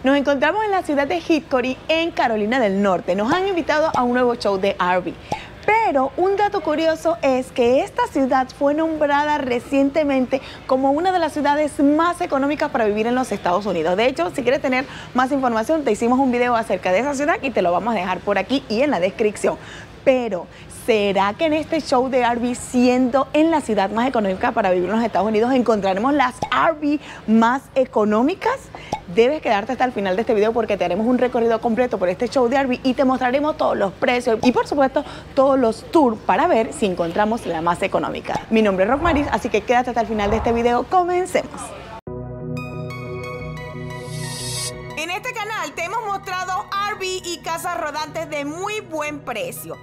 Nos encontramos en la ciudad de Hickory, en Carolina del Norte. Nos han invitado a un nuevo show de RV. Pero un dato curioso es que esta ciudad fue nombrada recientemente como una de las ciudades más económicas para vivir en los Estados Unidos. De hecho, si quieres tener más información, te hicimos un video acerca de esa ciudad y te lo vamos a dejar por aquí y en la descripción. Pero, ¿será que en este show de RV, siendo en la ciudad más económica para vivir en los Estados Unidos, encontraremos las RV más económicas? Debes quedarte hasta el final de este video porque te haremos un recorrido completo por este show de RV y te mostraremos todos los precios y, por supuesto, todos los tours para ver si encontramos la más económica. Mi nombre es Rockmaris, así que quédate hasta el final de este video. Comencemos. En este canal te hemos mostrado RV y casas rodantes de muy buen precio.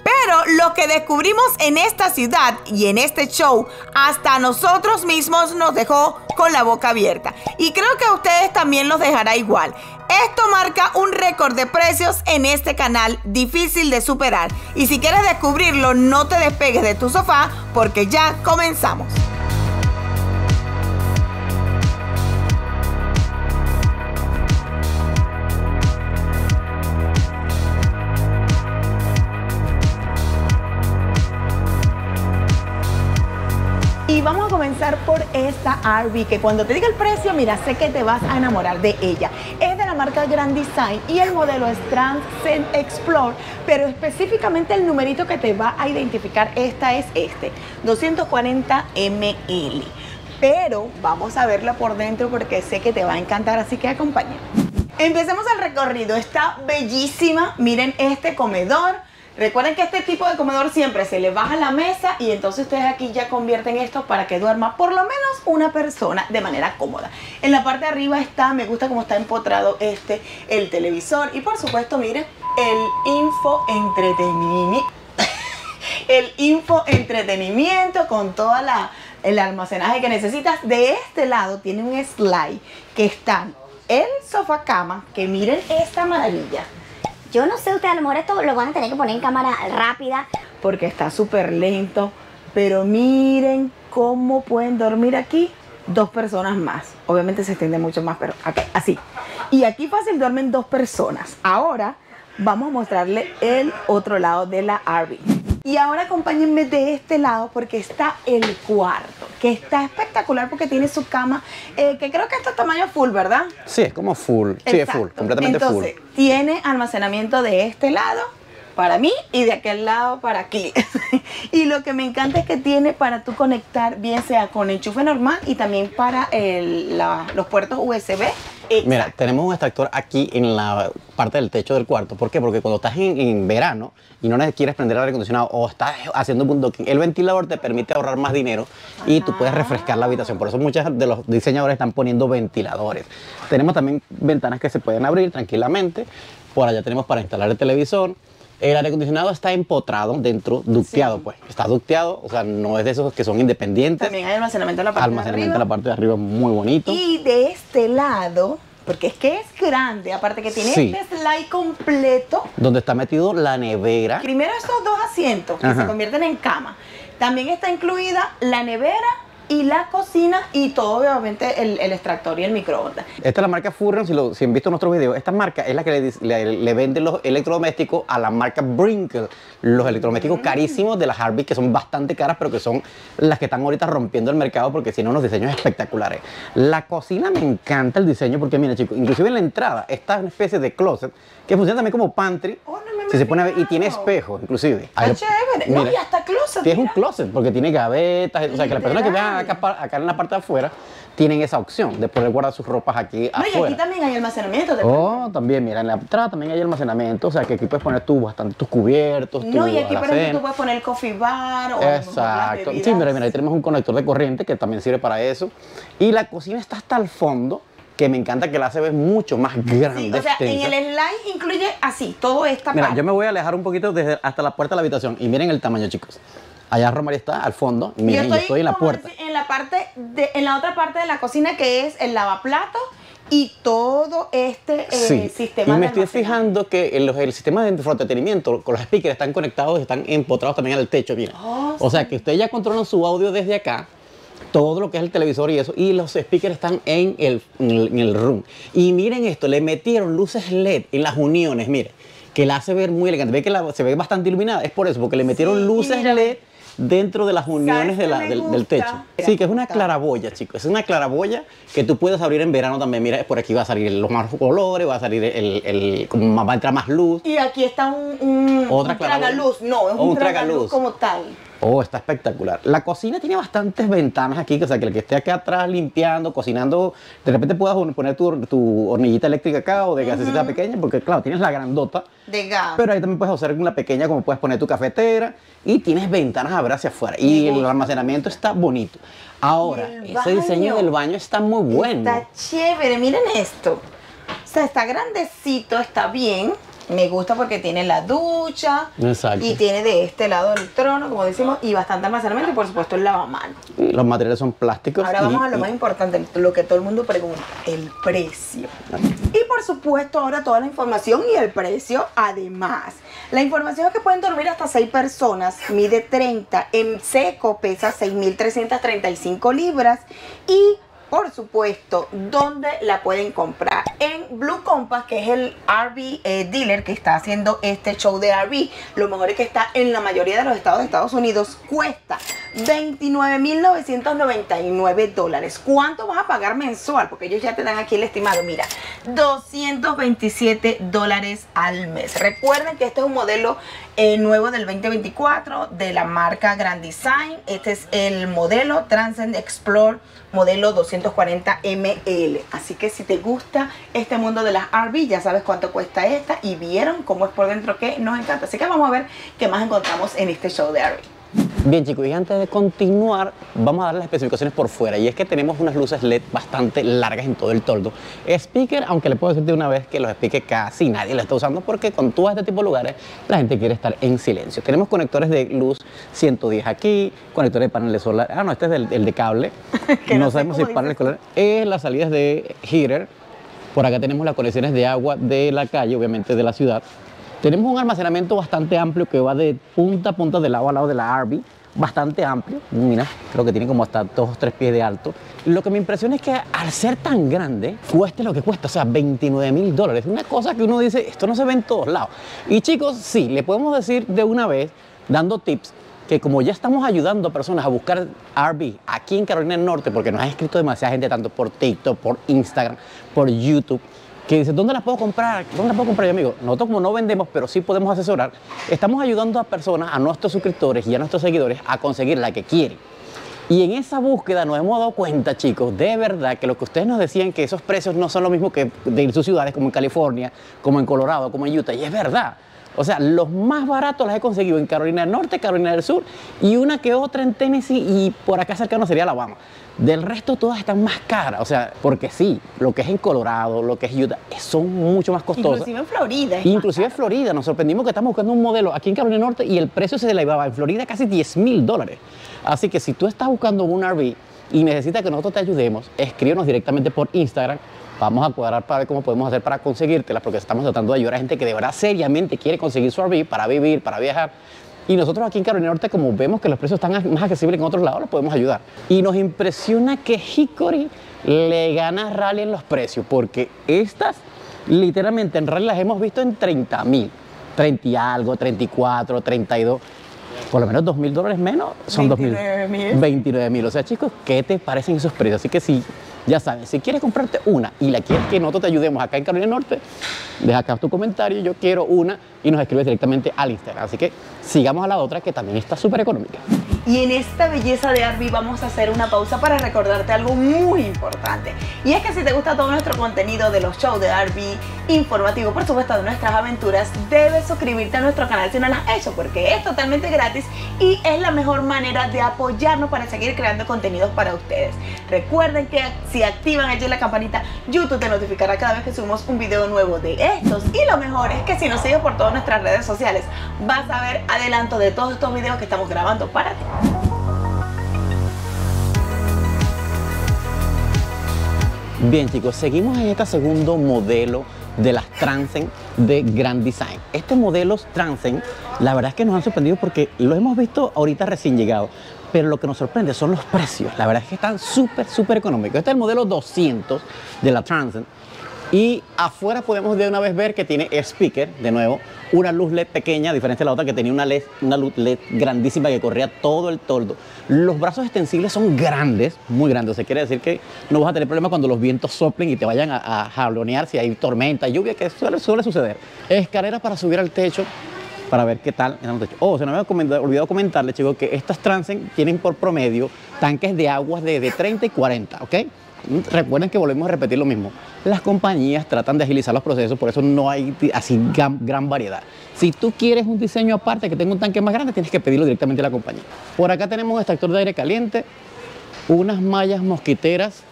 Pero lo que descubrimos en esta ciudad y en este show, hasta a nosotros mismos nos dejó con la boca abierta. Y creo que a ustedes también los dejará igual. Esto marca un récord de precios en este canal difícil de superar. Y si quieres descubrirlo, no te despegues de tu sofá porque ya comenzamos. Y vamos a comenzar por esta RV, que cuando te diga el precio, mira, sé que te vas a enamorar de ella. Es de la marca Grand Design y el modelo es Transcend Explore, pero específicamente el numerito que te va a identificar esta es este, 240 ml. Pero vamos a verla por dentro porque sé que te va a encantar, así que acompáñame. Empecemos el recorrido, está bellísima, miren este comedor. Recuerden que este tipo de comedor siempre se le baja la mesa y entonces ustedes aquí ya convierten esto para que duerma por lo menos una persona de manera cómoda. En la parte de arriba está, me gusta cómo está empotrado el televisor y por supuesto, miren, el info entretenimiento con toda el almacenaje que necesitas. De este lado tiene un slide que está el sofá cama, que miren esta maravilla. Yo no sé, ustedes a lo mejor esto lo van a tener que poner en cámara rápida porque está súper lento, pero miren cómo pueden dormir aquí dos personas más. Obviamente se extiende mucho más, pero acá, así. Y aquí fácil duermen dos personas. Ahora vamos a mostrarle el otro lado de la RV. Y ahora acompáñenme de este lado porque está el cuarto, que está espectacular porque tiene su cama, que creo que es tamaño full, ¿verdad? Sí, es como full. Exacto. Sí, es full, completamente full. Entonces, tiene almacenamiento de este lado para mí y de aquel lado para aquí. Y lo que me encanta es que tiene para tú conectar, bien sea con enchufe normal y también para los puertos USB. Exacto. Mira, tenemos un extractor aquí en la parte del techo del cuarto. ¿Por qué? Porque cuando estás en verano y no quieres prender el aire acondicionado o estás haciendo un docking, el ventilador te permite ahorrar más dinero y tú puedes refrescar la habitación. Por eso muchos de los diseñadores están poniendo ventiladores. Tenemos también ventanas que se pueden abrir tranquilamente. Por allá tenemos para instalar el televisor. El aire acondicionado está empotrado dentro, ducteado, sí. Pues. Está ducteado, o sea, no es de esos que son independientes. También hay almacenamiento en la parte de arriba. Almacenamiento en la parte de arriba, muy bonito. Y de este lado, porque es que es grande, aparte que tiene este slide completo. Donde está metido la nevera. Primero estos dos asientos que se convierten en cama. También está incluida la nevera y la cocina y todo, obviamente, el extractor y el microondas. Esta es la marca Furrion, si han visto nuestros videos. Esta marca es la que le vende los electrodomésticos a la marca Brinker. Los electrodomésticos carísimos de las RV, que son bastante caras, pero que son las que están ahorita rompiendo el mercado porque tienen unos diseños espectaculares. La cocina me encanta el diseño porque, mira, chicos, inclusive en la entrada, esta especie de closet que funciona también como pantry. Si se pone a ver, y tiene espejo, inclusive. Está chévere. Mira, no, y hasta closet. Es un closet porque tiene gavetas. O sea, que las personas que vean acá en la parte de afuera tienen esa opción de poder guardar sus ropas aquí afuera. Y aquí también hay almacenamiento. También, mira, en la entrada también hay almacenamiento. O sea, que aquí puedes poner tus cubiertos, no, y aquí, por ejemplo, tú puedes poner el coffee bar o exacto. Sí, mira, ahí tenemos un conector de corriente que también sirve para eso. Y la cocina está hasta el fondo, que me encanta que la hace ver mucho más grande. Sí, o sea, en el slide incluye así, todo esta Mira, parte. yo me voy a alejar un poquito hasta la puerta de la habitación y miren el tamaño, chicos. Allá Romaría está al fondo, miren, yo estoy en la puerta. En la otra parte de la cocina, que es el lavaplatos y todo este sistema. Y me estoy fijando que el sistema de entretenimiento con los speakers están conectados, están empotrados también al techo, mira. O sea, que ustedes ya controlan su audio desde acá. todo lo que es el televisor y eso, y los speakers están en el room. Y miren esto, le metieron luces LED en las uniones, mire, que la hace ver muy elegante. Ve que se ve bastante iluminada, es por eso, porque le metieron luces LED dentro de las uniones del techo. Sí, que es una claraboya, chicos. Es una claraboya que tú puedes abrir en verano también. Mira, por aquí va a salir los más colores, va a salir como va a entrar más luz. Y aquí está un tragaluz. No, es un tragaluz como tal. Oh, está espectacular. La cocina tiene bastantes ventanas aquí, o sea, que el que esté acá atrás limpiando, cocinando, de repente puedas poner tu hornillita eléctrica acá o de gasecita pequeña, porque claro, tienes la grandota de gas. Pero ahí también puedes hacer una pequeña, como puedes poner tu cafetera, y tienes ventanas a ver hacia afuera. Y el almacenamiento está bonito. Ahora, ese diseño del baño está muy bueno. Está chévere, miren esto. O sea, está grandecito, está bien. Me gusta porque tiene la ducha. Exacto. Y tiene de este lado el trono, como decimos, y bastante almacenamiento y por supuesto el lavamanos. Y los materiales son plásticos. Ahora vamos a lo más importante, lo que todo el mundo pregunta, el precio. Y por supuesto ahora toda la información y el precio además. La información es que pueden dormir hasta 6 personas, mide 30, en seco pesa 6.335 libras y por supuesto, ¿dónde la pueden comprar? En Blue Compass, que es el RV dealer que está haciendo este show de RV. Lo mejor es que está en la mayoría de los estados de Estados Unidos. Cuesta $29.999. ¿Cuánto vas a pagar mensual? Porque ellos ya te dan aquí el estimado. Mira, $227 al mes. Recuerden que este es un modelo nuevo del 2024 de la marca Grand Design. Este es el modelo Transcend Explore modelo 240 ml. Así que si te gusta este mundo de las RV, ya sabes cuánto cuesta esta y vieron cómo es por dentro, que nos encanta. Así que vamos a ver qué más encontramos en este show de RV. Bien, chicos, y antes de continuar, vamos a dar las especificaciones por fuera. Y es que tenemos unas luces LED bastante largas en todo el toldo. Speaker, aunque le puedo decir de una vez que los speakers casi nadie lo está usando, porque con tú vas a este tipo de lugares, la gente quiere estar en silencio. Tenemos conectores de luz 110 aquí, conectores de paneles solares. Ah, no, este es el de cable. No sabemos si paneles solares. Las salidas de heater. Por acá tenemos las conexiones de agua de la calle, obviamente de la ciudad. Tenemos un almacenamiento bastante amplio que va de punta a punta, de lado a lado de la RV, bastante amplio. Mira, creo que tiene como hasta 2 o 3 pies de alto. Lo que me impresiona es que al ser tan grande, cueste lo que cuesta, o sea, $29.000. Es una cosa que uno dice, esto no se ve en todos lados. Y chicos, sí, le podemos decir de una vez, dando tips, que como ya estamos ayudando a personas a buscar RV aquí en Carolina del Norte, porque nos ha escrito demasiada gente, tanto por TikTok, por Instagram, por YouTube, que dice, ¿dónde las puedo comprar? ¿Dónde las puedo comprar, amigo? Nosotros como no vendemos, pero sí podemos asesorar, estamos ayudando a personas, a nuestros suscriptores y a nuestros seguidores a conseguir la que quieren. Y en esa búsqueda nos hemos dado cuenta, chicos, de verdad que lo que ustedes nos decían, que esos precios no son lo mismo que de sus ciudades, como en California, como en Colorado, como en Utah, y es verdad. O sea, los más baratos los he conseguido en Carolina del Norte, Carolina del Sur y una que otra en Tennessee y por acá cercano sería Alabama. Del resto todas están más caras, o sea, porque sí, lo que es en Colorado, lo que es Utah, son mucho más costosas. Inclusive en Florida. Inclusive en Florida, nos sorprendimos que estamos buscando un modelo aquí en Carolina del Norte y el precio se elevaba en Florida casi $10.000. Así que si tú estás buscando un RV y necesitas que nosotros te ayudemos, escríbenos directamente por Instagram. Vamos a cuadrar para ver cómo podemos hacer para conseguírtelas, porque estamos tratando de ayudar a gente que de verdad seriamente quiere conseguir su RV para vivir, para viajar. Y nosotros aquí en Carolina del Norte, como vemos que los precios están más accesibles que en otros lados, los podemos ayudar. Y nos impresiona que Hickory le gana a Raleigh en los precios, porque estas literalmente en Raleigh las hemos visto en 30.000, 30 y algo, 34, 32. Por lo menos $2.000 menos son 29.000. 29.000. O sea, chicos, ¿qué te parecen esos precios? Así que sí, ya sabes, si quieres comprarte una y la quieres que nosotros te ayudemos acá en Carolina del Norte, deja acá tu comentario, yo quiero una, y nos escribes directamente al Instagram. Así que sigamos a la otra que también está súper económica. Y en esta belleza de RV vamos a hacer una pausa para recordarte algo muy importante. Y es que si te gusta todo nuestro contenido de los shows de RV, informativo, por supuesto, de nuestras aventuras, debes suscribirte a nuestro canal si no lo has hecho, porque es totalmente gratis y es la mejor manera de apoyarnos para seguir creando contenidos para ustedes. Recuerden que si activan allí la campanita, YouTube te notificará cada vez que subimos un video nuevo de estos. Y lo mejor es que si nos sigues por todas nuestras redes sociales, vas a ver adelanto de todos estos videos que estamos grabando para ti. Bien, chicos, seguimos en este segundo modelo de las Transcend de Grand Design. Este modelo Transcend, la verdad es que nos han sorprendido porque lo hemos visto ahorita recién llegado, pero lo que nos sorprende son los precios. La verdad es que están súper económicos. Este es el modelo 200 de la Transcend. Y afuera podemos de una vez ver que tiene speaker, de nuevo, una luz LED pequeña, a diferencia de la otra que tenía una luz LED grandísima que corría todo el toldo. Los brazos extensibles son grandes, muy grandes. O sea, quiere decir que no vas a tener problema cuando los vientos soplen y te vayan a jalonear si hay tormenta, lluvia, que suele suceder. Escaleras para subir al techo, para ver qué tal en el techo. Oh, se me había olvidado comentarles, chicos, que estas Transcend tienen por promedio tanques de aguas de 30 y 40, ¿ok? Recuerden que volvemos a repetir lo mismo. Las compañías tratan de agilizar los procesos, por eso no hay así gran variedad. Si tú quieres un diseño aparte que tenga un tanque más grande, tienes que pedirlo directamente a la compañía. Por acá tenemos un extractor de aire caliente, unas mallas mosquiteras,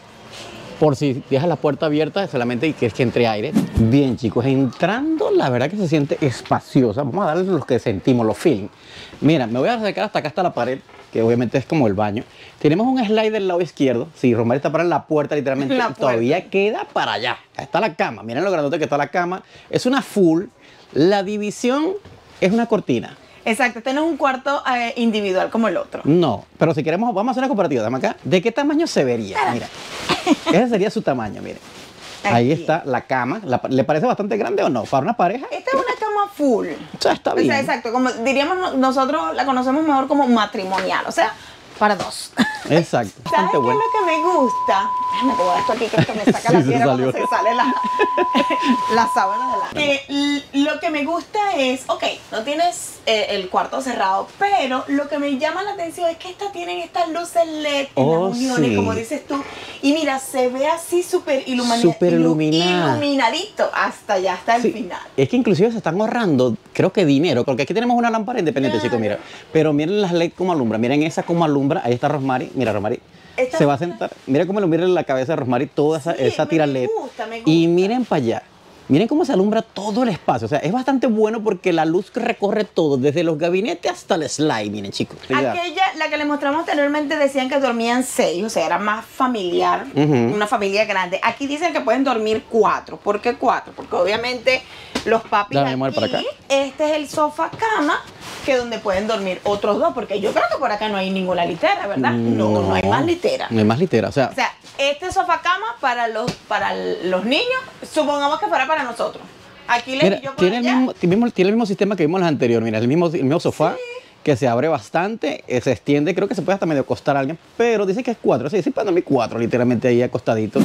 por si dejas la puerta abierta, solamente y quieres que entre aire. Bien, chicos, entrando, la verdad que se siente espaciosa. Vamos a darle los que sentimos, los feeling. Mira, me voy a acercar hasta acá, hasta la pared, que obviamente es como el baño. Tenemos un slide del lado izquierdo. Si Rosmary está para la puerta, literalmente, todavía queda para allá. Ahí está la cama. Miren lo grandote que está la cama. Es una full. La división es una cortina. Exacto, este no es un cuarto individual como el otro. No, pero si queremos, vamos a hacer una comparativa. Dame acá. ¿De qué tamaño se vería? Mira, ese sería su tamaño, miren. Ahí está la cama. ¿Le parece bastante grande o no? ¿Para una pareja? Esta es una cama full. O sea, está bien. O sea, exacto, como diríamos nosotros la conocemos mejor como matrimonial, o sea, para dos. Exacto. ¿Sabes qué es lo que me gusta? Déjame poner esto aquí que esto me saca la piedra cuando se sale la sábana de la... Que lo que me gusta es, ok, no tienes el cuarto cerrado, pero lo que me llama la atención es que tienen estas luces LED en las uniones, sí, como dices tú. Y mira, se ve así súper iluminadito hasta allá, hasta el final. Es que inclusive se están ahorrando, creo que dinero, porque aquí tenemos una lámpara independiente, chicos, mira. Pero miren las LED como alumbra, miren esa como alumbra, ahí está Rosmary, mira Rosmary. Se va a sentar, mira cómo lo mira en la cabeza de Rosmary, toda esa tira LED. Me gusta. Y miren para allá. Miren cómo se alumbra todo el espacio. O sea, es bastante bueno porque la luz recorre todo, desde los gabinetes hasta el slide. Miren, chicos. Aquella, la que les mostramos anteriormente, decían que dormían 6, o sea, era más familiar, una familia grande. Aquí dicen que pueden dormir 4. ¿Por qué 4? Porque obviamente los papis aquí, para acá. Este es el sofá cama, que donde pueden dormir otros 2, porque yo creo que por acá no hay ninguna litera, ¿verdad? No hay más litera. No hay más litera, o sea, este sofá cama para los niños, supongamos que fuera para nosotros. Aquí les digo tiene el mismo sistema que vimos en el anterior. Mira, el mismo sofá, sí, que se abre bastante, se extiende, creo que se puede hasta medio acostar a alguien, pero dice que es 4, sí pueden dormir 4 literalmente ahí acostadito.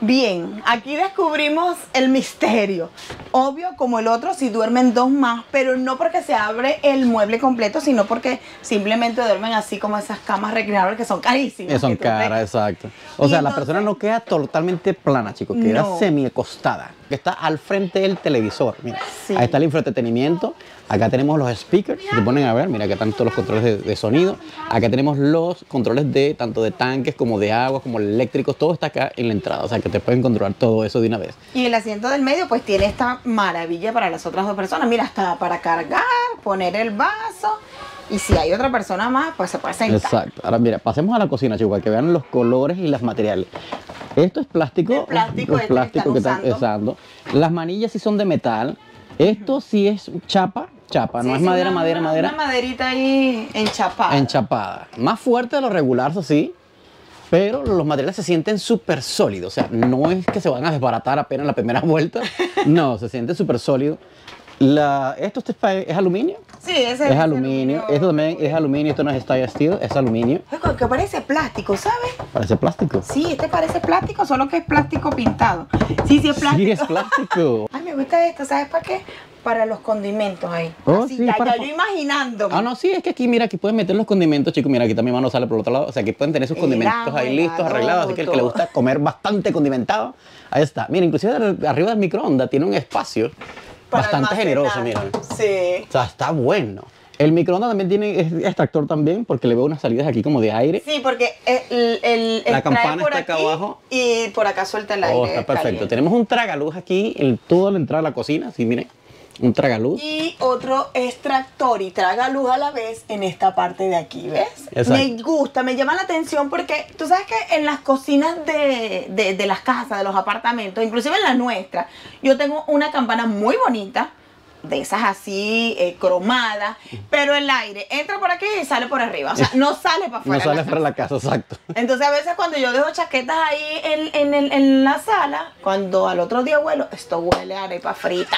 Bien, aquí descubrimos el misterio. Obvio, como el otro, si duermen 2 más, pero no porque se abre el mueble completo, sino porque simplemente duermen así como esas camas reclinables que son carísimas. Son caras, exacto. O sea, la persona no queda totalmente plana, chicos, queda semi-acostada. Que está al frente del televisor. Mira, sí, ahí está el infoentretenimiento. Acá tenemos los speakers, si se ponen a ver, mira, que están todos los controles de sonido. Acá tenemos los controles de tanto de tanques como de agua, como eléctricos, todo está acá en la entrada, o sea que te pueden controlar todo eso de una vez. Y el asiento del medio pues tiene esta maravilla para las otras 2 personas, mira, hasta para cargar, poner el vaso, y si hay otra persona más, pues se puede sentar. Exacto. Ahora mira, pasemos a la cocina, chicos, para que vean los colores y los materiales. Esto es plástico, el plástico que están usando. Las manillas sí son de metal. Esto sí es chapa, sí, no es madera. Una maderita ahí enchapada. Enchapada. Más fuerte de lo regular, eso sí, pero los materiales se sienten súper sólidos. O sea, no es que se van a desbaratar apenas la primera vuelta. No, se siente súper sólido. ¿Esto es aluminio? Sí, ese es aluminio. Esto también es aluminio, esto no es steel, es aluminio. Que parece plástico, ¿sabes? ¿Parece plástico? Sí, este parece plástico, solo que es plástico pintado. Sí, es plástico. Sí, es plástico. Ay, me gusta esto, ¿sabes para qué? Para los condimentos ahí. Así, sí, ya yo imaginándome. No, sí, es que aquí, mira, aquí pueden meter los condimentos, chicos. Mira, aquí también mano sale por el otro lado. O sea, aquí pueden tener sus condimentos ahí listos, arreglados. Así que el que le gusta comer bastante condimentado, ahí está. Mira, inclusive arriba del microondas tiene un espacio bastante generoso, mira. Sí. O sea, está bueno. El microondas también tiene extractor también, porque le veo unas salidas aquí como de aire. Sí, porque la campana está acá abajo. Y por acá suelta el aire. Está perfecto. Tenemos un tragaluz aquí en toda la entrada de la cocina. Sí, miren. Un tragaluz. Y otro extractor y traga luz a la vez en esta parte de aquí, ¿ves? Exacto. Me gusta, me llama la atención porque tú sabes que en las cocinas de las casas, de los apartamentos, inclusive en la nuestra, yo tengo una campana muy bonita, de esas así cromadas, pero el aire entra por aquí y sale por arriba, o sea, no sale para afuera. No sale para la casa, exacto. Entonces a veces cuando yo dejo chaquetas ahí en la sala, cuando al otro día huelo, esto huele a arepa frita.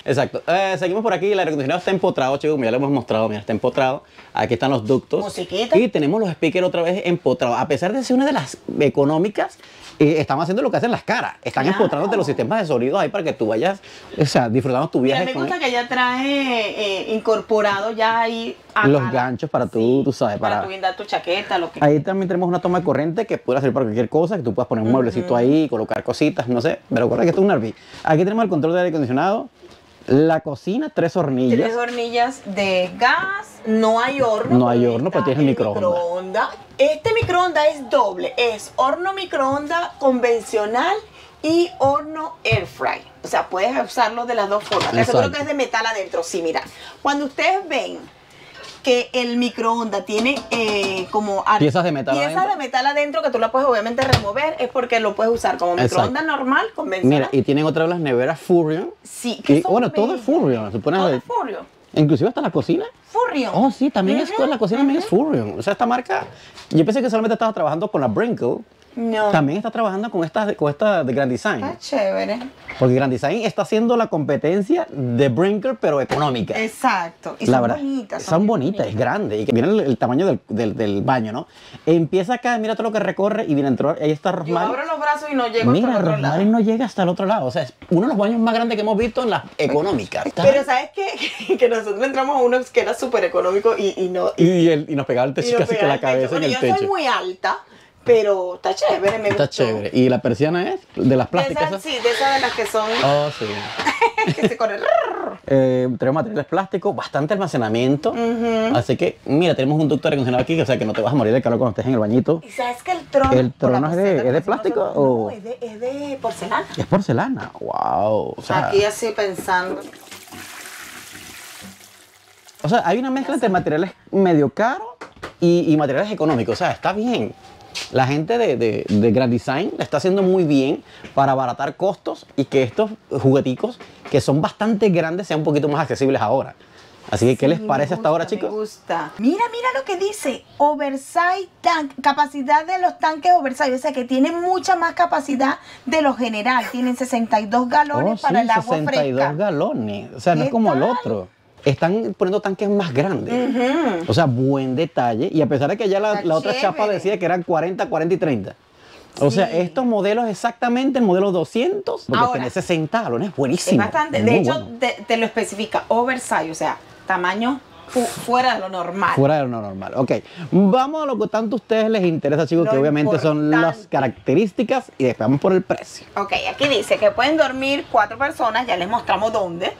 Exacto. Seguimos por aquí. El aire acondicionado está empotrado, chicos. Como ya lo hemos mostrado, mira, está empotrado. Aquí están los ductos. Musiquita. Y tenemos los speakers otra vez empotrados. A pesar de ser una de las económicas, estamos haciendo lo que hacen las caras. Están Claro. empotrándote los sistemas de sonido ahí para que tú vayas, o sea, disfrutando tu Mira, viaje me con gusta que ella trae incorporado ya ahí los ganchos para tú sabes, para para... tu guindar tu chaqueta, lo que Ahí también tenemos una toma de corriente que puede servir para cualquier cosa, que tú puedas poner un mueblecito ahí, colocar cositas, no sé. Pero recuerda que esto es un RV. Aquí tenemos el control de aire acondicionado, la cocina, 3 hornillas. 3 hornillas de gas, no hay horno. No hay porque horno, pero está tienes el microondas. Este microondas es doble, es horno microondas convencional y horno air fry. O sea, puedes usarlo de las dos formas. Te aseguro Exacto. que es de metal adentro. Sí, mira, cuando ustedes ven que el microondas tiene como Piezas de metal adentro que tú la puedes obviamente remover, es porque lo puedes usar como Exacto. microondas normal, convencional. Mira, y tienen otra de las neveras Furrion. Sí, Y, son bueno, todo bellas. es Furrion. Se pone Todo a- es Furrion. Inclusive hasta la cocina. Furrion. Oh, sí, también es Ujú, la cocina también es Furrion. O sea, esta marca, yo pensé que solamente estaba trabajando con la Brinkle. No. También está trabajando con esta de Grand Design. Está chévere. Porque Grand Design está haciendo la competencia de Brinker, pero económica. Exacto. Y La son verdad, bonitas. son bonitas, es grande. Y que miren el tamaño del baño, ¿no? Empieza acá, mira todo lo que recorre y viene dentro. Ahí está Yo Rosemary. abro los brazos y no llego Mira, hasta el otro Rosemary lado. no llega hasta el otro lado. O sea, es uno de los baños más grandes que hemos visto en las económicas. Pero ¿sabes qué? Que nosotros entramos a uno que era súper económico y no... Y nos pegaba el techo nos casi que pegaba la el techo. cabeza Bueno, en el yo techo. soy muy alta, pero está chévere, me Está gustó. chévere. Y la persiana es de las De plásticas. esas, sí, de esas de las que son... Oh, sí. que se corren. Tenemos materiales plásticos, bastante almacenamiento. Así que, mira, tenemos un ducto de aire acondicionado aquí, o sea que no te vas a morir de calor cuando estés en el bañito. ¿Y sabes que el trono... ¿El trono por la es de- poseta es de que plástico nosotros- o- No, es de porcelana. Es porcelana. Wow. Aquí así pensando. O sea, hay una mezcla entre materiales medio caros y materiales económicos. O sea, está bien. La gente de Grand Design la está haciendo muy bien para abaratar costos y que estos jugueticos, que son bastante grandes, sean un poquito más accesibles ahora. Así que, ¿qué les Sí, me parece hasta ahora, gusta, chicos? Me gusta. Mira lo que dice. Oversize tank. Capacidad de los tanques oversize. O sea que tienen mucha más capacidad de lo general. Tienen 62 galones para el agua 62 fresca. galones. O sea, no es ¿Qué como el tal? otro. Están poniendo tanques más grandes. O sea, buen detalle. Y a pesar de que ya la Está otra chapa chévere. decía que eran 40, 40 y 30. O sea, Sí. estos modelos exactamente, el modelo 200, porque Ahora, tiene 60 galones, Es buenísimo. bastante. muy De hecho, bueno. te lo especifica. Oversize. O sea, tamaño fuera de lo normal. Fuera de lo normal. Ok, vamos a lo que tanto a ustedes les interesa, chicos, Lo que obviamente son las importante. características y después vamos por el precio. Ok, aquí dice que pueden dormir 4 personas, ya les mostramos dónde.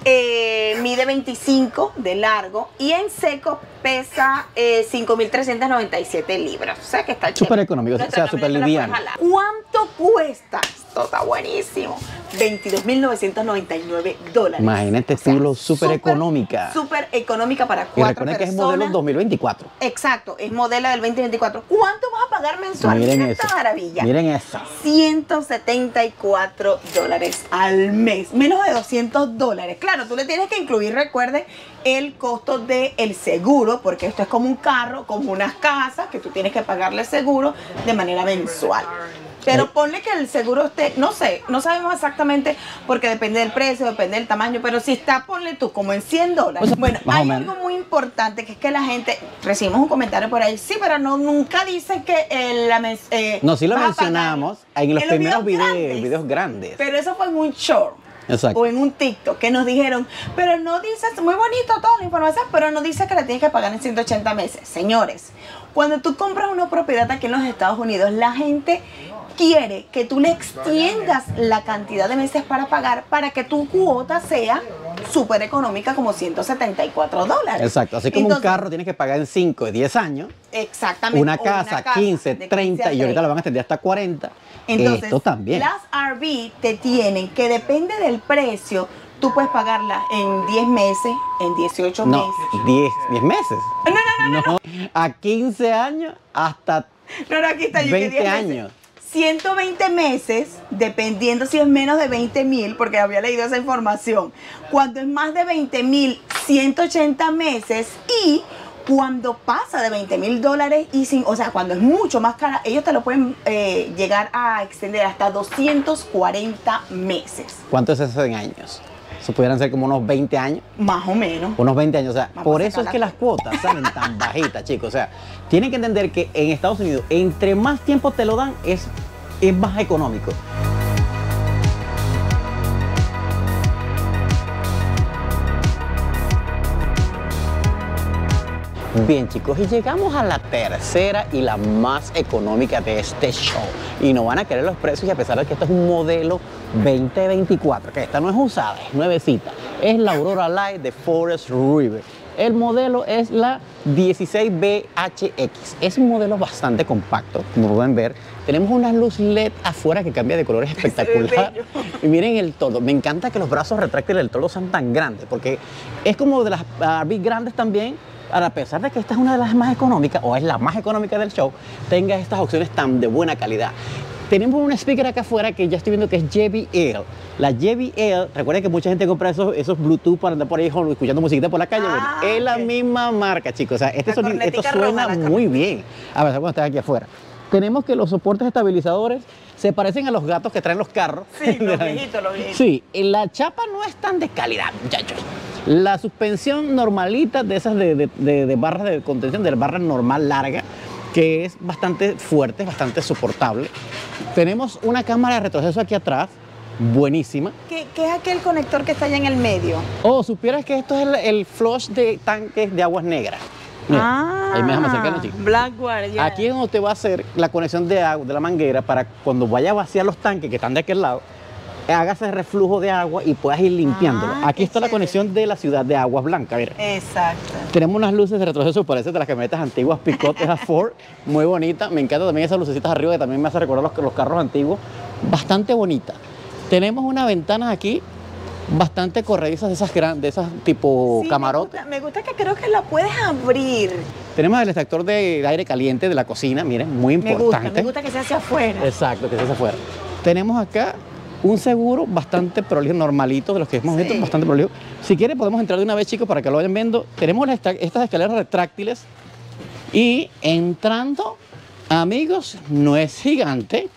Mide 25 de largo y en seco pesa 5.397 libras. O sea que está chévere. Súper económico, o sea, Nuestra súper camioneta la liviano. puedes jalar. ¿Cuánto cuesta? Esto está buenísimo. $22.999. Imagínate, estilo súper económica. Súper económica para Y 4 recuerden que es personas. modelo 2024. Exacto, es modelo del 2024. ¿Cuánto vas a pagar mensual? Miren Mira eso. esta maravilla. Miren eso. $174 al mes, menos de $200. Claro, tú le tienes que incluir, recuerde, el costo del seguro, porque esto es como un carro, como unas casas, que tú tienes que pagarle seguro de manera mensual. Pero ponle que el seguro esté, no sé, no sabemos exactamente porque depende del precio, depende del tamaño, pero si está, ponle tú como en $100. Pues, Bueno, más o hay menos. algo muy importante que es que la gente, recibimos un comentario por ahí, sí, pero no, nunca dicen que No, sí lo vas a pagar mencionamos en los primeros grandes. videos grandes. Pero eso fue en un short. Exacto. O en un TikTok que nos dijeron, pero no dices, muy bonito toda la información, pero no dice que la tienes que pagar en 180 meses. Señores, cuando tú compras una propiedad aquí en los Estados Unidos, la gente quiere que tú le extiendas la cantidad de meses para pagar para que tu cuota sea súper económica como $174. Exacto, así como Entonces, un carro tienes que pagar en 5 o 10 años, exactamente. una o casa 15, de 30 y ahorita a la van a extender hasta 40. Entonces, Esto también. las RV te tienen que depende del precio, tú puedes pagarla en 10 meses, en 18 No, meses. 10 meses. No, a 15 años hasta No, aquí está, yo que 20 10 meses. años. 120 meses, dependiendo si es menos de 20,000, porque había leído esa información. Cuando es más de 20,000, 180 meses. Y cuando pasa de $20,000 y sin, o sea, cuando es mucho más cara, ellos te lo pueden llegar a extender hasta 240 meses. ¿Cuánto es eso en años? Eso pudieran ser como unos 20 años. Más o menos. Unos 20 años, o sea, Vamos por a eso es sacar que la las cuotas salen tan bajitas, chicos. O sea, tienen que entender que en Estados Unidos, entre más tiempo te lo dan, es más económico. Bien, chicos, y llegamos a la tercera y la más económica de este show. Y no van a querer los precios, y a pesar de que esto es un modelo 2024, que esta no es usada, es nuevecita. Es la Aurora Light de Forest River. El modelo es la 16BHX. Es un modelo bastante compacto, como pueden ver. Tenemos una luz LED afuera que cambia de colores espectacular. Y miren el toldo. Me encanta que los brazos retráctiles del toldo sean tan grandes, porque es como de las RV grandes también. A pesar de que esta es una de las más económicas, o es la más económica del show, tenga estas opciones tan de buena calidad. Tenemos un speaker acá afuera que ya estoy viendo que es JBL. La JBL, recuerden que mucha gente compra esos Bluetooth para andar por ahí escuchando musiquita por la calle. Bueno, es la misma marca, chicos. O sea, esto suena muy bien. A ver, cuando estén aquí afuera. Tenemos que los soportes estabilizadores se parecen a los gatos que traen los carros. Sí, los viejitos, los viejitos. Sí, la chapa no es tan de calidad, muchachos. La suspensión normalita de esas de barras de contención, de barra normal larga, que es bastante fuerte, bastante soportable. Tenemos una cámara de retroceso aquí atrás, buenísima. ¿Qué es aquel conector que está allá en el medio? Oh, supieras que esto es el flush de tanques de aguas negras. Mira, ahí me dejan acercarnos, chicos. Blackwater, ya. Aquí es donde te va a hacer la conexión de agua, de la manguera, para cuando vaya a vaciar los tanques que están de aquel lado, hagas el reflujo de agua y puedas ir limpiándolo. Aquí está la conexión de la ciudad de Aguas Blancas, mira. Exacto. Tenemos unas luces de retroceso, parece de las camionetas antiguas Picot, esa Ford, muy bonita. Me encanta también esas lucecitas arriba que también me hace recordar los carros antiguos, bastante bonita. Tenemos unas ventanas aquí bastante corredizas, de esas grandes, esas tipo Sí, camarote. me gusta que creo que la puedes abrir. Tenemos el extractor de aire caliente de la cocina, miren, muy importante. Me gusta que sea hacia afuera. Exacto, que se hace afuera. Tenemos acá un seguro bastante prolijo, normalito, de los que hemos visto, bastante prolijo. Si quieren podemos entrar de una vez, chicos, para que lo vayan viendo. Tenemos estas escaleras retráctiles y entrando, amigos, no es gigante,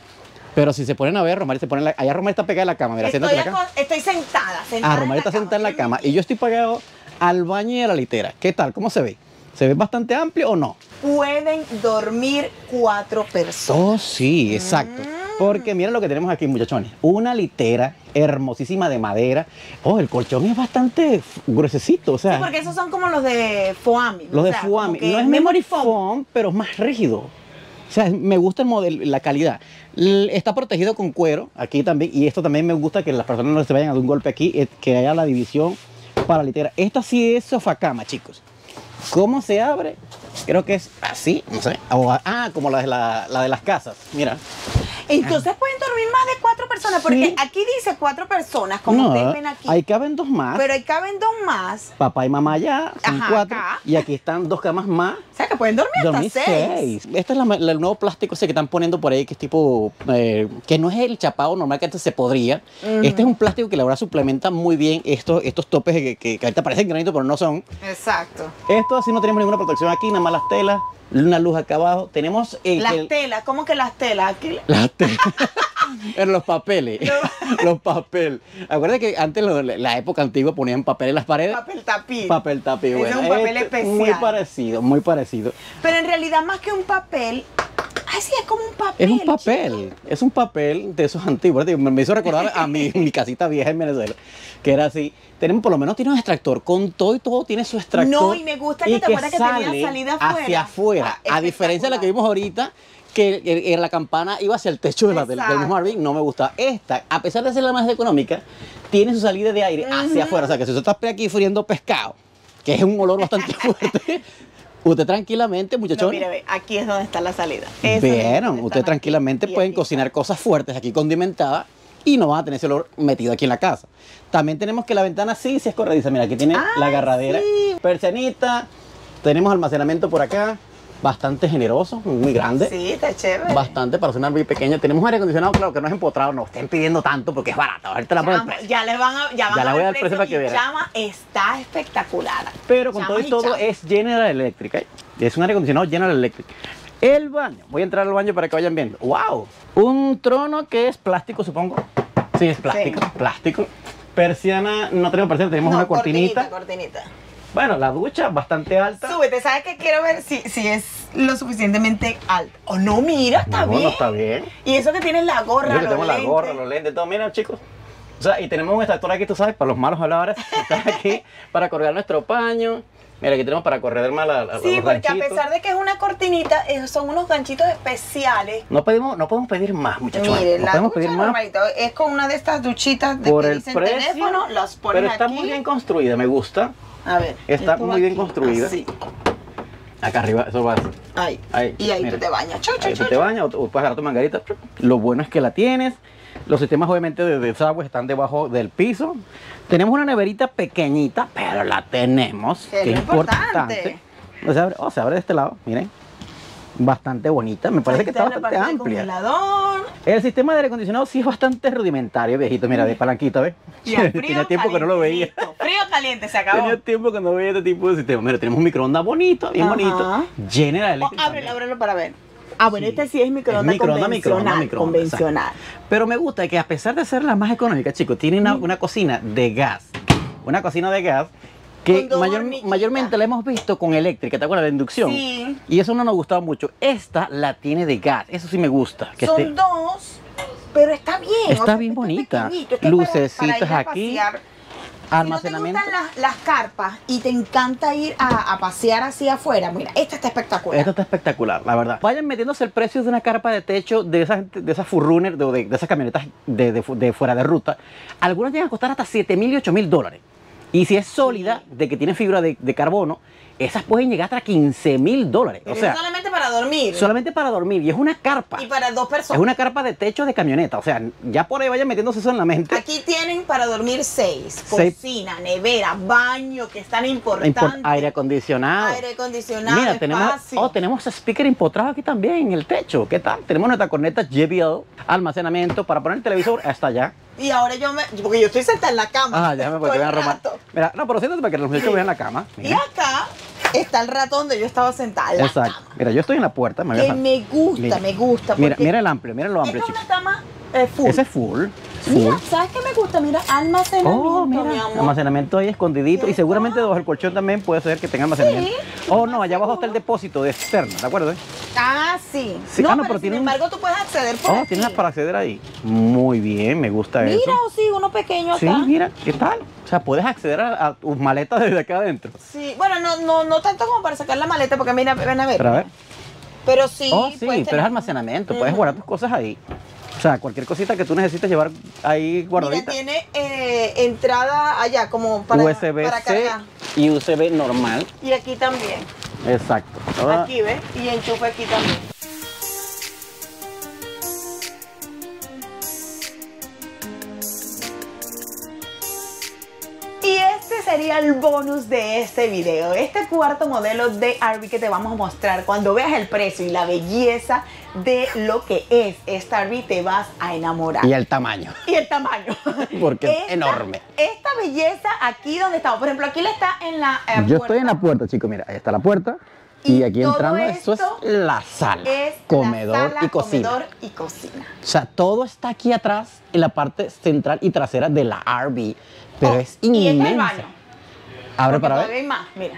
pero si se ponen a ver, Romari se pone allá Romari está pegada en la cama, mira, siéntate en la cama. Estoy sentada. Romari está sentada en la cama y yo estoy pegado al baño y a la litera. ¿Qué tal? ¿Cómo se ve? ¿Se ve bastante amplio o no? Pueden dormir 4 personas. Oh, sí, exacto. Porque miren lo que tenemos aquí, muchachones. Una litera hermosísima de madera. Oh, el colchón es bastante gruesecito, o sea. Sí, porque esos son como los de Foami. Los de Foami. No es memory foam, pero es más rígido. O sea, me gusta el modelo, la calidad. Está protegido con cuero, aquí también. Y esto también me gusta, que las personas no se vayan a dar un golpe aquí, que haya la división para litera. Esta sí es sofacama, chicos. ¿Cómo se abre? Creo que es así, no sé. Como la de las casas, mira. Entonces pueden dormir más de 4 personas, porque Sí. aquí dice 4 personas, como ustedes ven aquí. Ahí caben 2 más. Pero ahí caben 2 más. Papá y mamá ya, son 4. acá. Y aquí están 2 camas más. O sea que pueden dormir hasta Dormir 6. 6. Este es el nuevo plástico ese que están poniendo por ahí, que es tipo, que no es el chapado normal que antes se podría. Este es un plástico que la verdad suplementa muy bien estos topes que ahorita parecen granitos, pero no son. Exacto. Esto así no tenemos ninguna protección aquí, nada más las telas, una luz acá abajo. Tenemos Las telas, ¿cómo que las telas? Aquí. las telas. En los papeles, los papeles. Acuérdate que antes, la época antigua, ponían papel en las paredes. Papel tapiz. Papel tapiz, Ese es un papel especial. Muy parecido, muy parecido. Pero en realidad más que un papel, ay sí, es como un papel. Es un papel, es un papel de esos antiguos. Me hizo recordar a mi casita vieja en Venezuela, que era así. Tenemos, por lo menos tiene un extractor, con todo y todo tiene su extractor. No, y me gusta que te acuerdas que tenía salida afuera. Hacia afuera, a diferencia de la que vimos ahorita, que la campana iba hacia el techo del mismo RV. No me gusta. Esta, a pesar de ser la más económica, tiene su salida de aire hacia afuera. O sea, que si usted está aquí friendo pescado, que es un olor bastante fuerte, usted tranquilamente, muchachos. No, mire, ve, aquí es donde está la salida. Vieron, usted tranquilamente pueden cocinar cosas fuertes aquí condimentadas y no vas a tener ese olor metido aquí en la casa. También tenemos que la ventana sí es corrediza. Mira, aquí tiene la agarradera, sí. persianita, tenemos almacenamiento por acá, bastante generoso, muy grande. Sí, está chévere. Bastante para ser una muy pequeña. Tenemos aire acondicionado, claro que no es empotrado, no estén pidiendo tanto porque es barato. Ahorita la pongo el precio. Ya les van a, ya Ya van la a voy ver a dar precio para que y vean. Chama está espectacular. Pero con Chama todo y y todo chama. es General Electric. ¿Eh? Es un aire acondicionado General Electric. El baño, voy a entrar al baño para que vayan viendo. ¡Wow! Un trono que es plástico, supongo. Sí, es plástico, Sí. plástico. Persiana, no tenemos persiana, tenemos una cortinita. Cortinita. Bueno, la ducha bastante alta. Súbete, ¿sabes qué? Quiero ver si es lo suficientemente alto. O no, mira, está No, bien. no está bien. Y eso que tienes la gorra, Eso que los tenemos la lentes. gorra, los lentes, todo. Miren, chicos. O sea, y tenemos un extractor aquí, tú sabes, para los malos habladores. Está aquí para colgar nuestro paño. Mira, aquí tenemos para correr más Sí, los porque ganchitos. a pesar de que es una cortinita, son unos ganchitos especiales. No podemos pedir más, muchachos. Mire, no la podemos ducha pedir más. normalito, es con una de estas duchitas de Por que el dicen precio, teléfono, las pones pero está aquí. muy bien construida, me gusta. A ver. Está esto muy va bien aquí, construida. así. Acá arriba, eso va así. Ahí. Ahí, Y ahí mira. tú te bañas. Chu, chu, Ahí tú chu, te chu. bañas o puedes agarrar tu manguerita. Lo bueno es que la tienes. Los sistemas obviamente de desagüe están debajo del piso. Tenemos una neverita pequeñita, pero la tenemos. Que es Que lo es importante. Se abre de este lado, miren. Bastante bonita, me parece que está Ahí la bastante parte del amplia. congelador. El sistema de aire acondicionado sí es bastante rudimentario, viejito. Mira, de palanquita, ¿ves? Y al frío, Tenía tiempo que no lo veía. calientito. Frío caliente, se acabó. Tenía tiempo que no veía este tipo de sistema. Mira, tenemos un microondas bonito, bien Ajá. bonito. General Oh, Electric. ábrelo, también. ábrelo para ver. Ah, bueno, Sí. este sí es microondas convencional. Convencional. exacto. Pero me gusta que a pesar de ser la más económica, chicos, tiene una cocina de gas. Una cocina de gas que Con dos hornillitas. mayormente la hemos visto con eléctrica, ¿te acuerdas? De inducción. Sí. Y eso no nos gustaba mucho. Esta la tiene de gas. Eso sí me gusta. Que Son esté- dos, pero está bien. Está bien bonita. pequeñito, está Lucecitas para ir a aquí. pasear. Almacenamiento. Si no te gustan las carpas y te encanta ir a pasear así afuera, mira, esta está espectacular. Esto está espectacular, la verdad. Vayan metiéndose el precio de una carpa de techo de esas Forerunner, de esas camionetas de fuera de ruta. Algunas llegan a costar hasta $7,000 y $8,000. Y si es sólida, de que tiene fibra de carbono, esas pueden llegar hasta $15,000. Pero O sea, es solamente para dormir. solamente para dormir. Y es una carpa. Y para dos Es personas. una carpa de techo de camioneta. O sea, ya por ahí vayan metiéndose eso en la mente. Aquí tienen para dormir seis. Seis. Cocina, nevera, baño, que es tan importante. Aire acondicionado. Aire acondicionado, Mira, espacio. tenemos speaker empotrado aquí también en el techo. ¿Qué tal? Tenemos nuestra corneta JBL, almacenamiento para poner el televisor hasta allá. Y ahora porque yo estoy sentada en la cama. Ah, déjame porque todo vean el Román. rato. Mira, no, pero siéntate para que los muchachos vean la cama. Y Mira. acá está el ratón donde yo estaba sentada. La Exacto. cama. Mira, yo estoy en la puerta. Me voy a Que sal- me gusta, Mira. me gusta. Mira, porque mira el amplio, mira lo amplio, esta es chicos. una cama full. Ese es full. Mira, Full. ¿sabes qué me gusta? Mira, almacenamiento, Oh, mi mira, amor. almacenamiento ahí escondidito. Y seguramente debajo del colchón también puede ser que tenga almacenamiento. Sí. Oh, no, allá abajo está el depósito de externo, ¿de acuerdo? Ah, sí. Sí, No, ah, no, pero pero sin tiene un- embargo tú puedes acceder por Oh, aquí. tienes para acceder ahí. Muy bien, me gusta Mira, eso. o sí, uno pequeño acá. Sí, mira, ¿qué tal? O sea, puedes acceder a tus maletas desde acá adentro. Sí, bueno, no tanto como para sacar la maleta, porque mira, ven a ver. Pero a ver. Pero sí. Oh, sí, puedes pero tener- es almacenamiento, puedes guardar tus cosas ahí. O sea, cualquier cosita que tú necesites llevar ahí Mira, guardadita. tiene entrada allá, como para para USB-C cargar. y USB normal. Y aquí también. Exacto. Ah, Aquí, ¿ves? Y enchufe aquí también. Y este sería el bonus de este video. Este cuarto modelo de RV que te vamos a mostrar. Cuando veas el precio y la belleza de lo que es esta RV, te vas a enamorar. Y el tamaño. Y el tamaño. Porque es enorme. Esta belleza aquí donde estamos. Por ejemplo, aquí le está en la Yo estoy en la puerta, chicos. Mira, ahí está la puerta. Y Y aquí todo entrando, eso es esto la sala. Es comedor la sala, y cocina. comedor y cocina. O sea, todo está aquí atrás, en la parte central y trasera de la RV. Pero Oh, es y este es el inmensa. baño. Abre Porque para todavía ver. hay más, mira.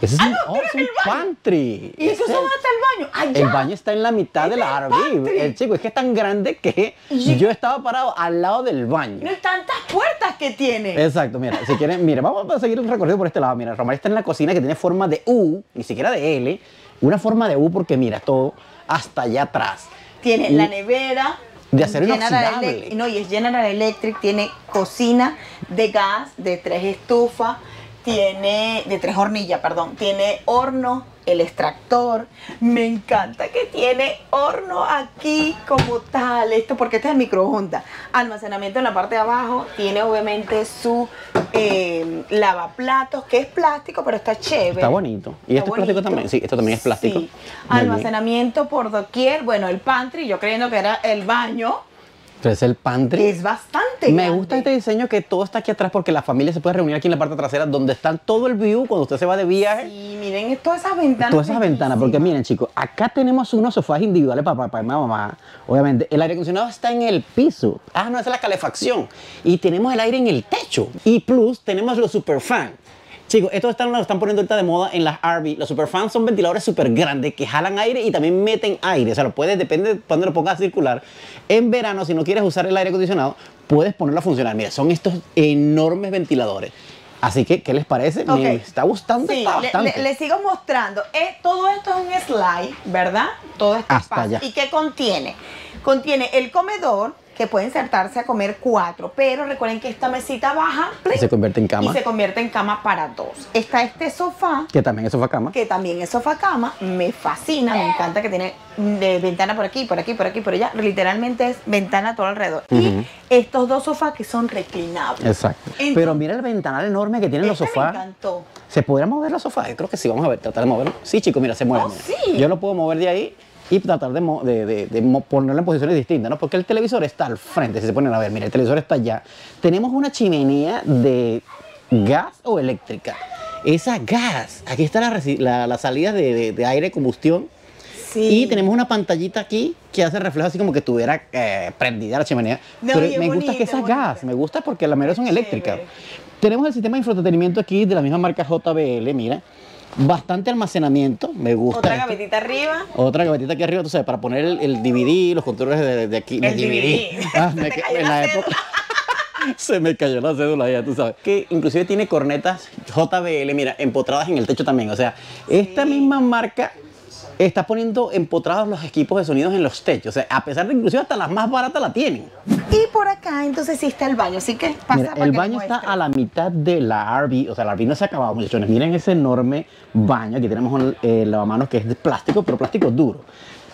Ese es Ah, un, no, oh, mira es un el baño. pantry. ¿Y eso Ese- es dónde está el baño? Allá. El baño está en la mitad de la el RV. pantry. El chico, es que es tan grande que Y- yo estaba parado al lado del baño. No hay tantas puertas que tiene. Exacto, mira, si quieren, mira, vamos a seguir un recorrido por este lado. Mira, Román está en la cocina que tiene forma de U, ni siquiera de L, una forma de U porque mira, todo hasta allá atrás. Tiene Y- la nevera. De acero General inoxidable. No, y es General Electric. Tiene cocina de gas, de 3 estufas. Tiene, de 3 hornillas, perdón. Tiene horno el extractor. Me encanta que tiene horno aquí como tal. Esto porque este es el microondas. Almacenamiento en la parte de abajo. Tiene obviamente su lavaplatos, que es plástico, pero está chévere. Está bonito. ¿Y Está esto es plástico bonito. también? Sí, esto también es plástico. Sí. Muy bien. Almacenamiento por doquier. Bueno, el pantry, yo creyendo que era el baño. Entonces el pantry. Es bastante Me grande. gusta este diseño que todo está aquí atrás porque la familia se puede reunir aquí en la parte trasera donde están todo el view cuando usted se va de viaje. Sí, miren todas esas ventanas. Todas esas ventanas, porque bellísimas. miren chicos, acá tenemos unos sofás individuales para papá y mamá. Obviamente, el aire acondicionado está en el piso. Ah, no, esa es la calefacción. Y tenemos el aire en el techo. Y plus, tenemos los superfans. Chicos, estos lo están poniendo ahorita de moda en las RV. Los superfans son ventiladores súper grandes que jalan aire y también meten aire. O sea, lo puedes, depende de cuándo lo pongas a circular. En verano, si no quieres usar el aire acondicionado, puedes ponerlo a funcionar. Mira, son estos enormes ventiladores. Así que, ¿qué les parece? Ok. Me está gustando, Sí, está bastante. le sigo mostrando. Todo esto es un slide, ¿verdad? Todo este Hasta espacio. allá. ¿Y qué contiene? Contiene el comedor, que puede insertarse a comer 4, pero recuerden que esta mesita baja Y se convierte en cama. y se convierte en cama para 2. Está este sofá, Que también es sofá cama. que también es sofá cama. Me fascina, me encanta que tiene ventana por aquí, por aquí, por aquí, por allá. Literalmente es ventana todo alrededor. Ujú. Y estos dos sofás que son reclinables. Exacto. Entonces, Pero mira el ventanal enorme que tienen los Me sofás. encantó. ¿Se podrán mover los sofás? Yo creo que sí, vamos a ver, tratar de moverlo. Sí, chicos, mira, se mueven. Oh, mira. sí. Yo lo puedo mover de ahí y tratar de ponerlo en posiciones distintas, ¿no? Porque el televisor está al frente, si se ponen a ver, mira, el televisor está allá. Tenemos una chimenea de gas o eléctrica. Esa gas, aquí está la salida de aire de combustión. Sí. Y tenemos una pantallita aquí que hace reflejo así como que estuviera prendida la chimenea. No, Pero y es me gusta bonita, que esas es bonita. gas, me gusta porque las mayoría son eléctricas. Chévere. Tenemos el sistema de infoentretenimiento aquí de la misma marca JBL, mira. Bastante almacenamiento, me gusta. Otra esto. gavetita arriba. Otra gavetita aquí arriba, tú sabes, para poner el DVD, los controles de aquí. El DVD. Ah, Se te cayó en la la cédula. época. Se me cayó la cédula ya, tú sabes. Que inclusive tiene cornetas JBL, mira, empotradas en el techo también. O sea, esta misma marca está poniendo empotrados los equipos de sonidos en los techos. O sea, a pesar de que inclusive hasta las más baratas la tienen. Y por acá entonces sí está el baño, así que pasa Mira, para el que baño les está muestre. a la mitad de la RV, o sea, la RV no se ha acabado, muchachones. Miren ese enorme baño. Aquí tenemos un lavamanos que es de plástico, pero plástico duro.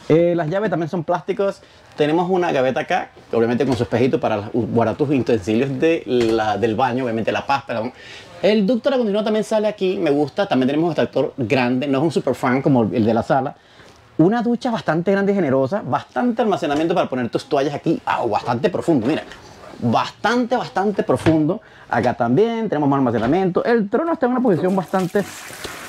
Las llaves también son plásticos. Tenemos una gaveta acá, obviamente con su espejito para guardar tus utensilios del baño, obviamente la paz, perdón. El ducto de acondicionado también sale aquí, me gusta. También tenemos un extractor grande, no es un super fan como el de la sala. Una ducha bastante grande y generosa, bastante almacenamiento para poner tus toallas aquí, bastante profundo, mira. Bastante profundo. Acá también tenemos más almacenamiento. El trono está en una posición bastante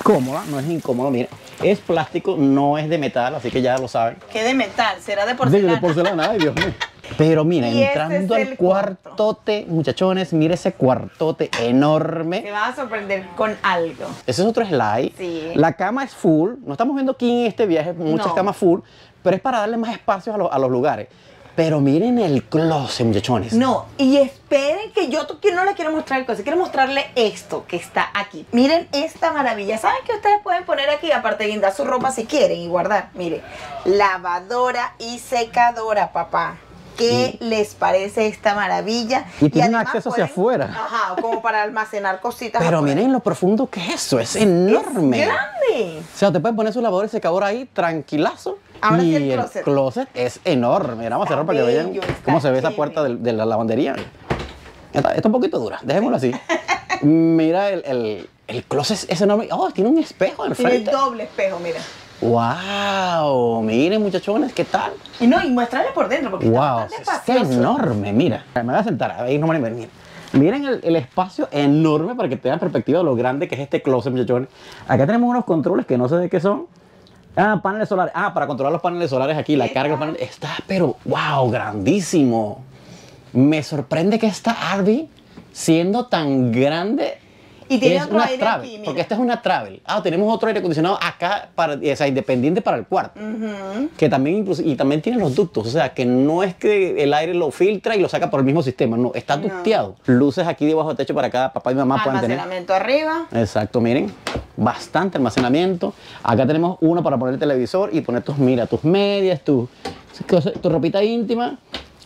cómoda, no es incómodo, mira. Es plástico, no es de metal, así que ya lo saben. ¿Qué de metal? ¿Será de porcelana? De porcelana, ay Dios mío. Pero mira, Y ese entrando es al el cuarto. cuartote, muchachones, mira ese cuartote Te enorme. vas a sorprender con algo. Ese es otro slide. Sí. La cama es full. No estamos viendo aquí en este viaje muchas No. camas full, pero es para darle más espacio a los lugares. Pero miren el closet, muchachones. No, y esperen que yo no le quiero mostrar cosas, quiero mostrarle esto que está aquí. Miren esta maravilla. ¿Saben que ustedes pueden poner aquí, aparte de guindar su ropa si quieren y guardar? Miren, lavadora y secadora, papá. ¿Qué les parece esta maravilla? Y tiene un además acceso hacia afuera. Ajá, como para almacenar cositas. Pero afuera. miren lo profundo que es eso, es enorme. Es grande. O sea, te puedes poner su lavadora y secadora ahí tranquilazo. Ahora sí y el el closet. closet es enorme. Mira, vamos a cerrar para que vean bello, está cómo se ve esa chévere. puerta de la lavandería. Está un poquito dura, dejémoslo así. Mira, el closet es enorme. Oh, tiene un espejo al Tiene frente. doble espejo, mira. ¡Wow! Miren, muchachones, ¿qué tal? Y no, y muéstrale por dentro, porque está ¡Wow! bastante Está espacioso. enorme, mira. Me voy a sentar, ahí no me van a ver. Miren, miren el espacio enorme para que tengan perspectiva de lo grande que es este closet, muchachones. Acá tenemos unos controles que no sé de qué son. Paneles solares. Para controlar los paneles solares aquí, la carga de los paneles. Está, pero, wow, grandísimo. Me sorprende que esta RV, siendo tan grande, Y tiene es otro una aire travel, aquí, mira. porque esta es una travel. Tenemos otro aire acondicionado acá, o sea, independiente para el cuarto. Ujú. Que también incluso, y también tiene los ductos, o sea, que no es que el aire lo filtra y lo saca por el mismo sistema, no, está No. ducteado. Luces aquí debajo del techo para cada papá y mamá puedan tener. Almacenamiento arriba. Exacto, miren, bastante almacenamiento. Acá tenemos uno para poner el televisor y poner tus medias, tu ropita íntima.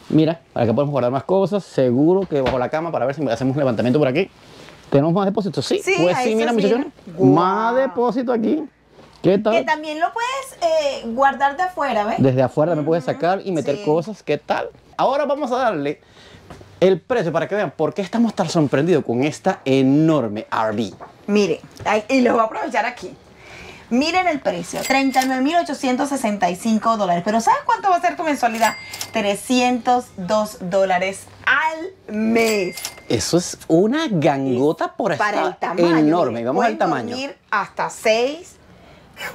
Mira, acá podemos guardar más cosas, seguro que bajo la cama para ver si hacemos un levantamiento por aquí. ¿Tenemos más depósitos? Sí, Sí, pues ahí sí, mira se muchachones, mira. más Guau. depósito aquí. ¿Qué tal? Que también lo puedes guardar de afuera, ¿ves? Desde afuera me puedes sacar y meter sí. cosas. ¿Qué tal? Ahora vamos a darle el precio para que vean por qué estamos tan sorprendidos con esta enorme RV. Miren, y los voy a aprovechar aquí. Miren el precio, $39,865. Pero ¿sabes cuánto va a ser tu mensualidad? $302 al mes. Eso es una gangota por Para el estar tamaño. enorme. Miren, Vamos al pueden tamaño. dormir hasta 6,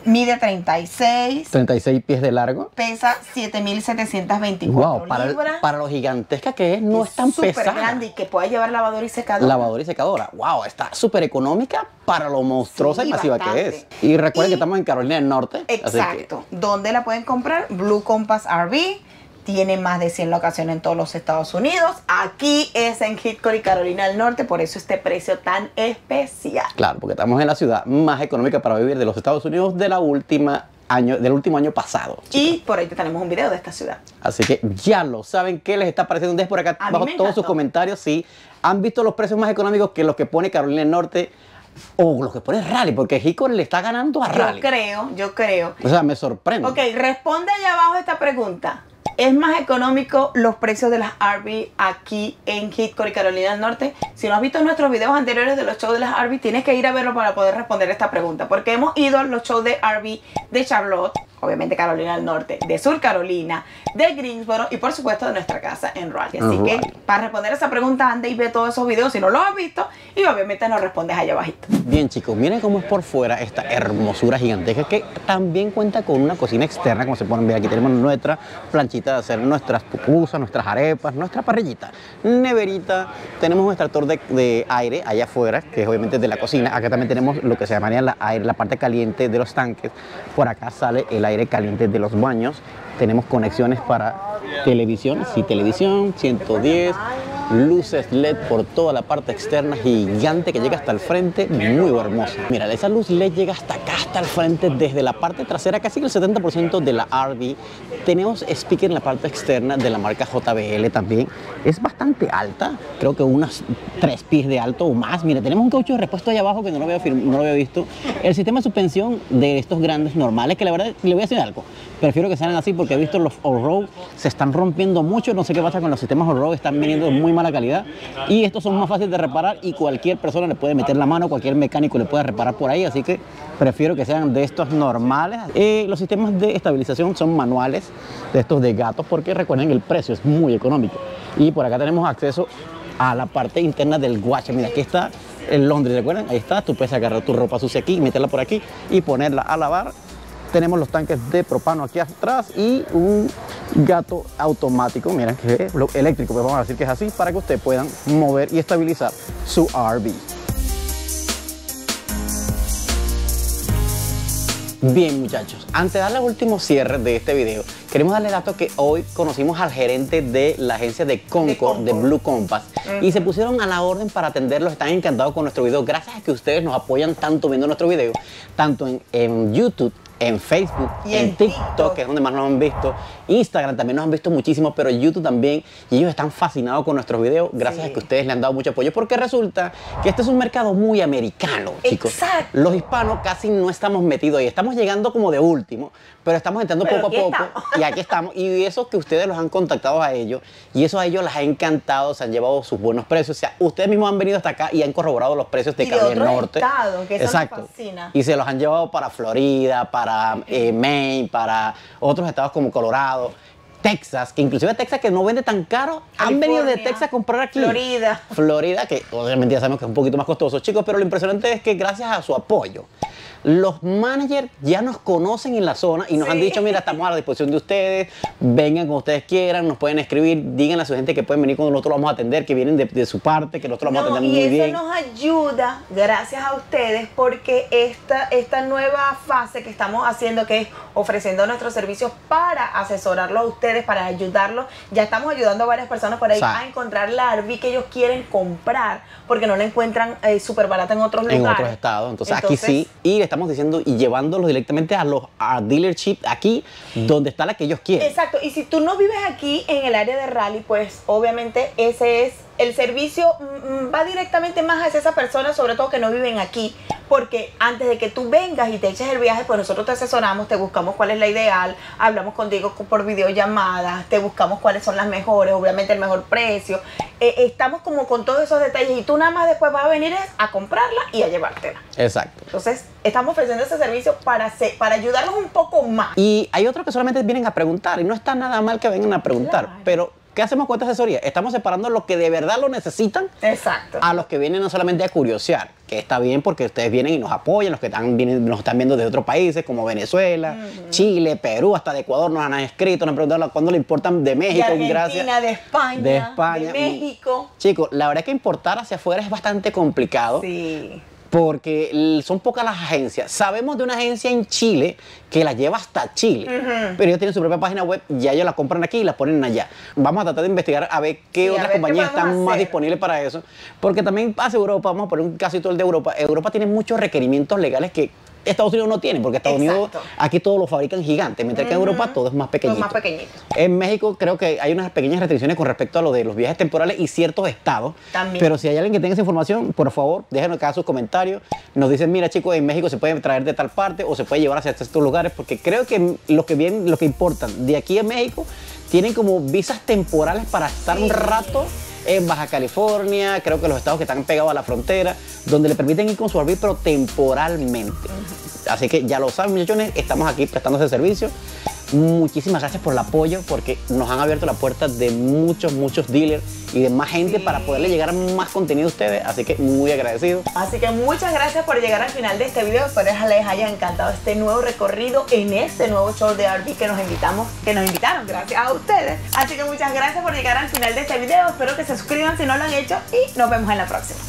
mide 36, 36 pies de largo. pesa 7,724 Wow, libras. para lo gigantesca que es, no es tan súper pesada. grande y que pueda llevar lavadora y secadora. Lavadora y secadora. Wow, está súper económica para lo monstruosa Sí, y masiva bastante. que es. Y recuerden Y- que estamos en Carolina del Norte. así que- Exacto. ¿Dónde la pueden comprar? Blue Compass RV. Tiene más de 100 locaciones en todos los Estados Unidos. Aquí es en Hickory, Carolina del Norte. Por eso este precio tan especial. Claro, porque estamos en la ciudad más económica para vivir de los Estados Unidos del último año pasado. Y por ahí tenemos un video de esta ciudad. Así que ya lo saben. ¿Qué les está pareciendo? Dejen por acá A mí abajo me todos sus encantó. comentarios. Si han visto los precios más económicos que los que pone Carolina del Norte o los que pone Raleigh, porque Hickory le está ganando a Raleigh. Yo creo. O sea, me sorprende. Ok, responde allá abajo esta pregunta. ¿Es más económico los precios de las RV aquí en Hickory, Carolina del Norte? Si no has visto nuestros videos anteriores de los shows de las RV, tienes que ir a verlo para poder responder esta pregunta. Porque hemos ido a los shows de RV de Charlotte, obviamente Carolina del Norte, de Sur Carolina, de Greensboro y por supuesto de nuestra casa en Raleigh. Así que Raleigh. para responder esa pregunta, anda y ve todos esos videos si no los has visto y obviamente nos respondes allá abajito. Bien, chicos, miren cómo es por fuera esta hermosura gigantesca que también cuenta con una cocina externa, como se pueden ver. Aquí tenemos nuestra planchita de hacer nuestras pupusas, nuestras arepas, nuestra parrillita, neverita. Tenemos un extractor de aire allá afuera, que es obviamente de la cocina. Acá también tenemos lo que se llamaría la parte caliente de los tanques. Por acá sale el aire caliente de los baños. Tenemos conexiones para televisión, sí, televisión, 110, luces LED por toda la parte externa gigante que llega hasta el frente, muy hermosa. Mira, esa luz LED llega hasta acá, hasta el frente, desde la parte trasera, casi el 70% de la RV. Tenemos speaker en la parte externa de la marca JBL también. Es bastante alta, creo que unas 3 pies de alto o más. Mira, tenemos un caucho de repuesto allá abajo que no lo había visto. El sistema de suspensión de estos grandes normales, que la verdad, le voy a decir algo, prefiero que sean así porque he visto los all-road se están rompiendo mucho. No sé qué pasa con los sistemas all-road, están viniendo de muy mala calidad y estos son más fáciles de reparar y cualquier persona le puede meter la mano, cualquier mecánico le puede reparar por ahí, así que prefiero que sean de estos normales. Los sistemas de estabilización son manuales, de estos de gatos, porque recuerden el precio es muy económico. Y por acá tenemos acceso a la parte interna del washer. Mira, aquí está el laundry, ¿recuerdan? Ahí está, tú puedes agarrar tu ropa sucia aquí, meterla por aquí y ponerla a lavar. Tenemos los tanques de propano aquí atrás y un gato automático, miren que es eléctrico, pues vamos a decir que es así, para que ustedes puedan mover y estabilizar su RV. Bien, muchachos, antes de darle el último cierre de este video, queremos darle dato que hoy conocimos al gerente de la agencia de Concord, de Blue Compass, y se pusieron a la orden para atenderlos. Están encantados con nuestro video, gracias a que ustedes nos apoyan tanto viendo nuestro video, tanto en YouTube, en Facebook, Y en en TikTok, TikTok. que es donde más nos han visto, Instagram también nos han visto muchísimo, pero YouTube también, y ellos están fascinados con nuestros videos gracias Sí. a que ustedes le han dado mucho apoyo, porque resulta que este es un mercado muy americano, chicos. Exacto. Los hispanos casi no estamos metidos ahí, estamos llegando como de último, pero estamos entrando Pero poco a aquí poco, estamos. y aquí estamos, y eso que ustedes los han contactado a ellos, y eso a ellos les ha encantado, se han llevado sus buenos precios, o sea, ustedes mismos han venido hasta acá y han corroborado los precios de Y de Carolina del otros Norte. estados, que eso nos Exacto. fascina. Y se los han llevado para Florida, para Maine, para otros estados como Colorado, Texas, que inclusive Texas, que no vende tan caro, han venido de California, Texas a comprar aquí. Florida. Florida, que obviamente ya sabemos que es un poquito más costoso, chicos, pero lo impresionante es que gracias a su apoyo, los managers ya nos conocen en la zona y nos han Sí. dicho, mira, estamos a la disposición de ustedes, vengan cuando ustedes quieran, nos pueden escribir, díganle a su gente que pueden venir cuando nosotros los vamos a atender, que vienen de su parte, que nosotros los vamos a atender y muy eso bien. nos ayuda, gracias a ustedes, porque esta nueva fase que estamos haciendo, que es ofreciendo nuestros servicios para asesorarlos a ustedes, para ayudarlos, ya estamos ayudando a varias personas por ahí O sea, a encontrar la RV que ellos quieren comprar, porque no la encuentran súper barata en otros lugares. En otros estados, entonces aquí sí, y le estamos diciendo y llevándolos directamente a los dealership aquí donde está la que ellos quieren. Exacto, y si tú no vives aquí en el área de Raleigh, pues obviamente ese es el servicio va directamente más hacia esas personas, sobre todo que no viven aquí, porque antes de que tú vengas y te eches el viaje, pues nosotros te asesoramos, te buscamos cuál es la ideal, hablamos contigo por videollamadas, te buscamos cuáles son las mejores, obviamente el mejor precio, estamos como con todos esos detalles y tú nada más después vas a venir a comprarla y a llevártela. Exacto. Entonces, estamos ofreciendo ese servicio para ayudarnos un poco más. Y hay otros que solamente vienen a preguntar y no está nada mal que vengan a preguntar, Claro. pero ¿qué hacemos con esta asesoría? Estamos separando los que de verdad lo necesitan Exacto. a los que vienen no solamente a curiosear, que está bien porque ustedes vienen y nos apoyan, los que nos están viendo de otros países como Venezuela, Chile, Perú, hasta de Ecuador nos han escrito, nos han preguntado cuándo le importan de México, de Argentina, gracias. de España, de de México. Chicos, la verdad es que importar hacia afuera es bastante complicado. Sí. Porque son pocas las agencias. Sabemos de una agencia en Chile que la lleva hasta Chile, pero ellos tienen su propia página web, ya ellos la compran aquí y la ponen allá. Vamos a tratar de investigar a ver qué otras compañías están más disponibles para eso, porque también pasa Europa, vamos a poner un casito el de Europa. Europa tiene muchos requerimientos legales que Estados Unidos no tiene, porque Estados Unidos aquí todo lo fabrican gigantes, mientras que en Europa todo es más pequeñito. Todo es más pequeñito. En México creo que hay unas pequeñas restricciones con respecto a lo de los viajes temporales y ciertos estados. También. Pero si hay alguien que tenga esa información, por favor, déjenos acá sus comentarios. Nos dicen, mira chicos, en México se puede traer de tal parte o se puede llevar hacia estos lugares, porque creo que los que importan de aquí a México tienen como visas temporales para estar un rato en Baja California, creo que los estados que están pegados a la frontera, donde le permiten ir con su arbitrio temporalmente. Así que ya lo saben, muchachones, estamos aquí prestando ese servicio. Muchísimas gracias por el apoyo, porque nos han abierto la puerta de muchos dealers y de más gente para poderle llegar más contenido a ustedes, así que muy agradecido. Así que muchas gracias por llegar al final de este video. Espero que les haya encantado este nuevo recorrido en este nuevo show de RV que nos invitaron gracias a ustedes. Así que muchas gracias por llegar al final de este video. Espero que se suscriban si no lo han hecho y nos vemos en la próxima.